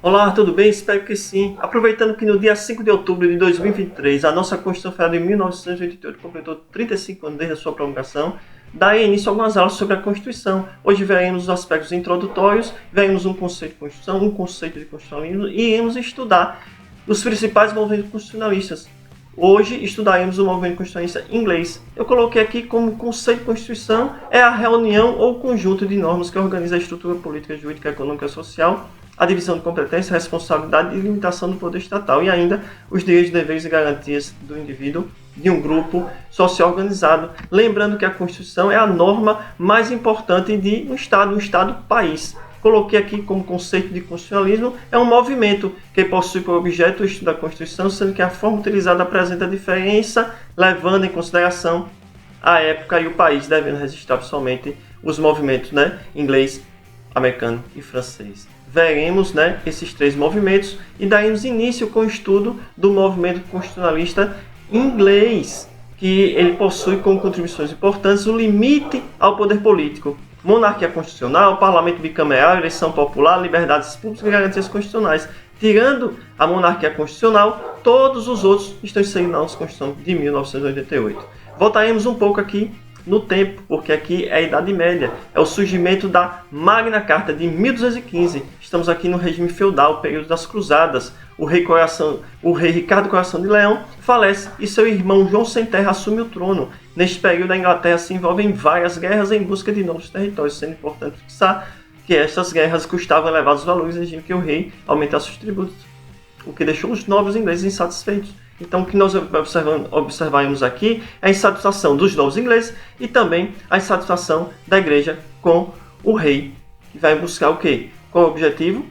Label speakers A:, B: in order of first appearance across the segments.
A: Olá, tudo bem? Espero que sim. Aproveitando que no dia 5 de outubro de 2023, a nossa Constituição Federal de 1988 completou 35 anos desde a sua promulgação, darei início a algumas aulas sobre a Constituição. Hoje veremos os aspectos introdutórios, veremos um conceito de Constituição, um conceito de constitucionalismo e iremos estudar os principais movimentos constitucionalistas. Hoje estudaremos o movimento constitucionalista inglês. Eu coloquei aqui como conceito de Constituição é a reunião ou conjunto de normas que organiza a estrutura política, jurídica, econômica e social, a divisão de competência, responsabilidade e limitação do poder estatal e ainda os direitos, deveres e garantias do indivíduo de um grupo social organizado. Lembrando que a Constituição é a norma mais importante de um Estado-país. Coloquei aqui como conceito de constitucionalismo, é um movimento que possui por objeto o estudo da Constituição, sendo que a forma utilizada apresenta diferença, levando em consideração a época e o país, devendo registrar principalmente os movimentos inglês, americano e francês. Veremos esses três movimentos e daremos início com o estudo do movimento constitucionalista inglês, que ele possui como contribuições importantes o limite ao poder político, monarquia constitucional, parlamento bicameral, eleição popular, liberdades públicas e garantias constitucionais. Tirando a monarquia constitucional, todos os outros estão inseridos na nossa Constituição de 1988. Voltaremos um pouco aqui no tempo, porque aqui é a Idade Média, é o surgimento da Magna Carta de 1215. Estamos aqui no regime feudal, período das Cruzadas. O rei Ricardo Coração de Leão falece e seu irmão João Sem Terra assume o trono. Neste período, a Inglaterra se envolve em várias guerras em busca de novos territórios, sendo importante fixar que estas guerras custavam elevados valores, exigindo que o rei aumentasse os tributos, o que deixou os nobres ingleses insatisfeitos. Então, o que nós observamos aqui é a insatisfação dos novos ingleses e também a insatisfação da igreja com o rei, que vai buscar o quê? Qual é o objetivo?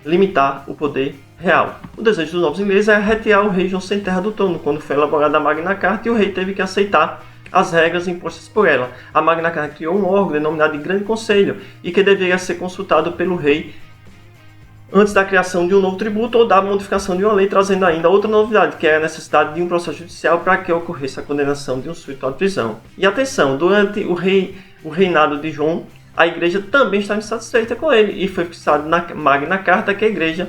A: Limitar o poder real. O desejo dos novos ingleses é retirar o rei João Sem Terra do trono, quando foi elaborada a Magna Carta e o rei teve que aceitar as regras impostas por ela. A Magna Carta criou um órgão denominado de Grande Conselho e que deveria ser consultado pelo rei antes da criação de um novo tributo ou da modificação de uma lei, trazendo ainda outra novidade, que é a necessidade de um processo judicial para que ocorresse a condenação de um súdito à prisão. E atenção, durante o reinado de João, a igreja também estava insatisfeita com ele e foi fixado na Magna Carta que a igreja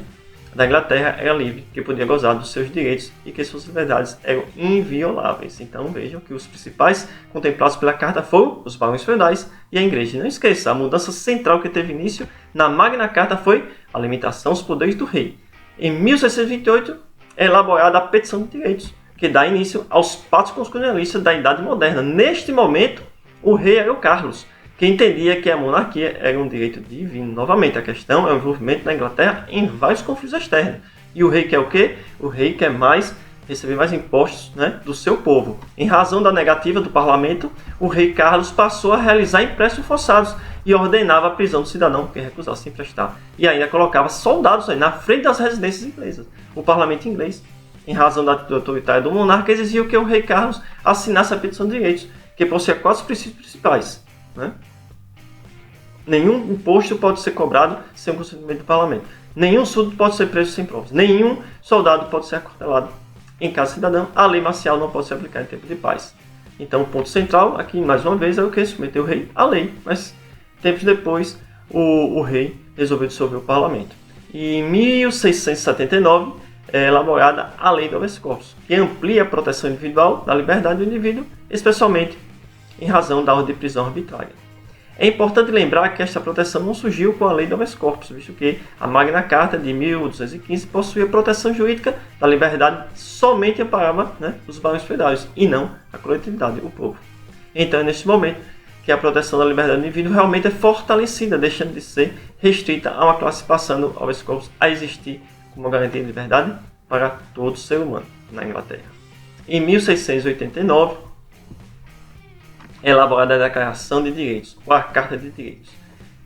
A: da Inglaterra era livre, que podia gozar dos seus direitos e que suas liberdades eram invioláveis. Então vejam que os principais contemplados pela carta foram os barões feudais e a igreja. Não esqueça, a mudança central que teve início na Magna Carta foi a limitação aos poderes do rei. Em 1628 é elaborada a Petição de Direitos, que dá início aos pactos constitucionalistas da Idade Moderna. Neste momento, o rei era o Carlos, que entendia que a monarquia era um direito divino. Novamente, a questão é o envolvimento da Inglaterra em vários conflitos externos. E o rei quer o quê? O rei quer receber mais impostos do seu povo. Em razão da negativa do parlamento, o rei Carlos passou a realizar empréstimos forçados e ordenava a prisão do cidadão que recusasse emprestar. E ainda colocava soldados na frente das residências inglesas. O parlamento inglês, em razão da atitude autoritária do monarca, exigia que o rei Carlos assinasse a Petição de Direitos, que possuía 4 princípios principais. Nenhum imposto pode ser cobrado sem o consentimento do parlamento. Nenhum súdito pode ser preso sem provas. Nenhum soldado pode ser acortelado em caso cidadão. A lei marcial não pode ser aplicada em tempo de paz. Então o ponto central aqui, mais uma vez, é o que? Submeter o rei à lei. Mas tempos depois, o rei resolveu dissolver o parlamento. E em 1679 é elaborada a Lei do Habeas Corpus, que amplia a proteção individual da liberdade do indivíduo, especialmente em razão da ordem de prisão arbitrária. É importante lembrar que esta proteção não surgiu com a Lei do Habeas Corpus, visto que a Magna Carta de 1215 possuía proteção jurídica da liberdade somente amparava os barões feudais e não a coletividade, o povo. Então é neste momento que a proteção da liberdade do indivíduo realmente é fortalecida, deixando de ser restrita a uma classe, passando o habeas corpus a existir como garantia de liberdade para todo ser humano na Inglaterra. Em 1689, é elaborada a Declaração de Direitos, ou a Carta de Direitos.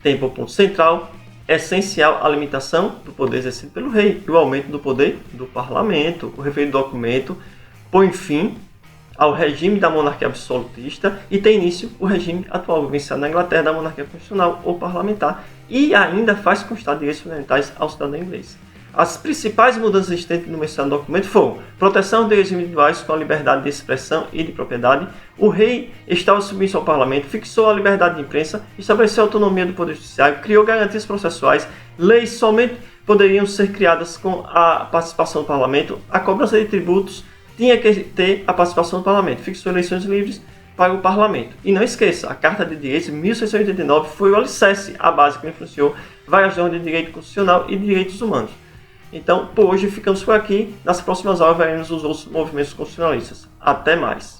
A: Tem por ponto central, essencial, a limitação do poder exercido pelo rei e o aumento do poder do parlamento. O referido documento põe fim ao regime da monarquia absolutista e tem início o regime atual vivenciado na Inglaterra da monarquia constitucional ou parlamentar e ainda faz constar direitos fundamentais ao cidadão inglês. As principais mudanças existentes no mencionado documento foram proteção de direitos individuais com a liberdade de expressão e de propriedade. O rei estava submisso ao parlamento, fixou a liberdade de imprensa, estabeleceu a autonomia do poder judiciário, criou garantias processuais, leis somente poderiam ser criadas com a participação do parlamento, a cobrança de tributos tinha que ter a participação do parlamento, fixou eleições livres para o parlamento. E não esqueça, a Carta de Direitos de 1689 foi o alicerce, a base que influenciou várias normas de direito constitucional e de direitos humanos. Então, por hoje ficamos por aqui. Nas próximas aulas veremos os outros movimentos constitucionalistas. Até mais!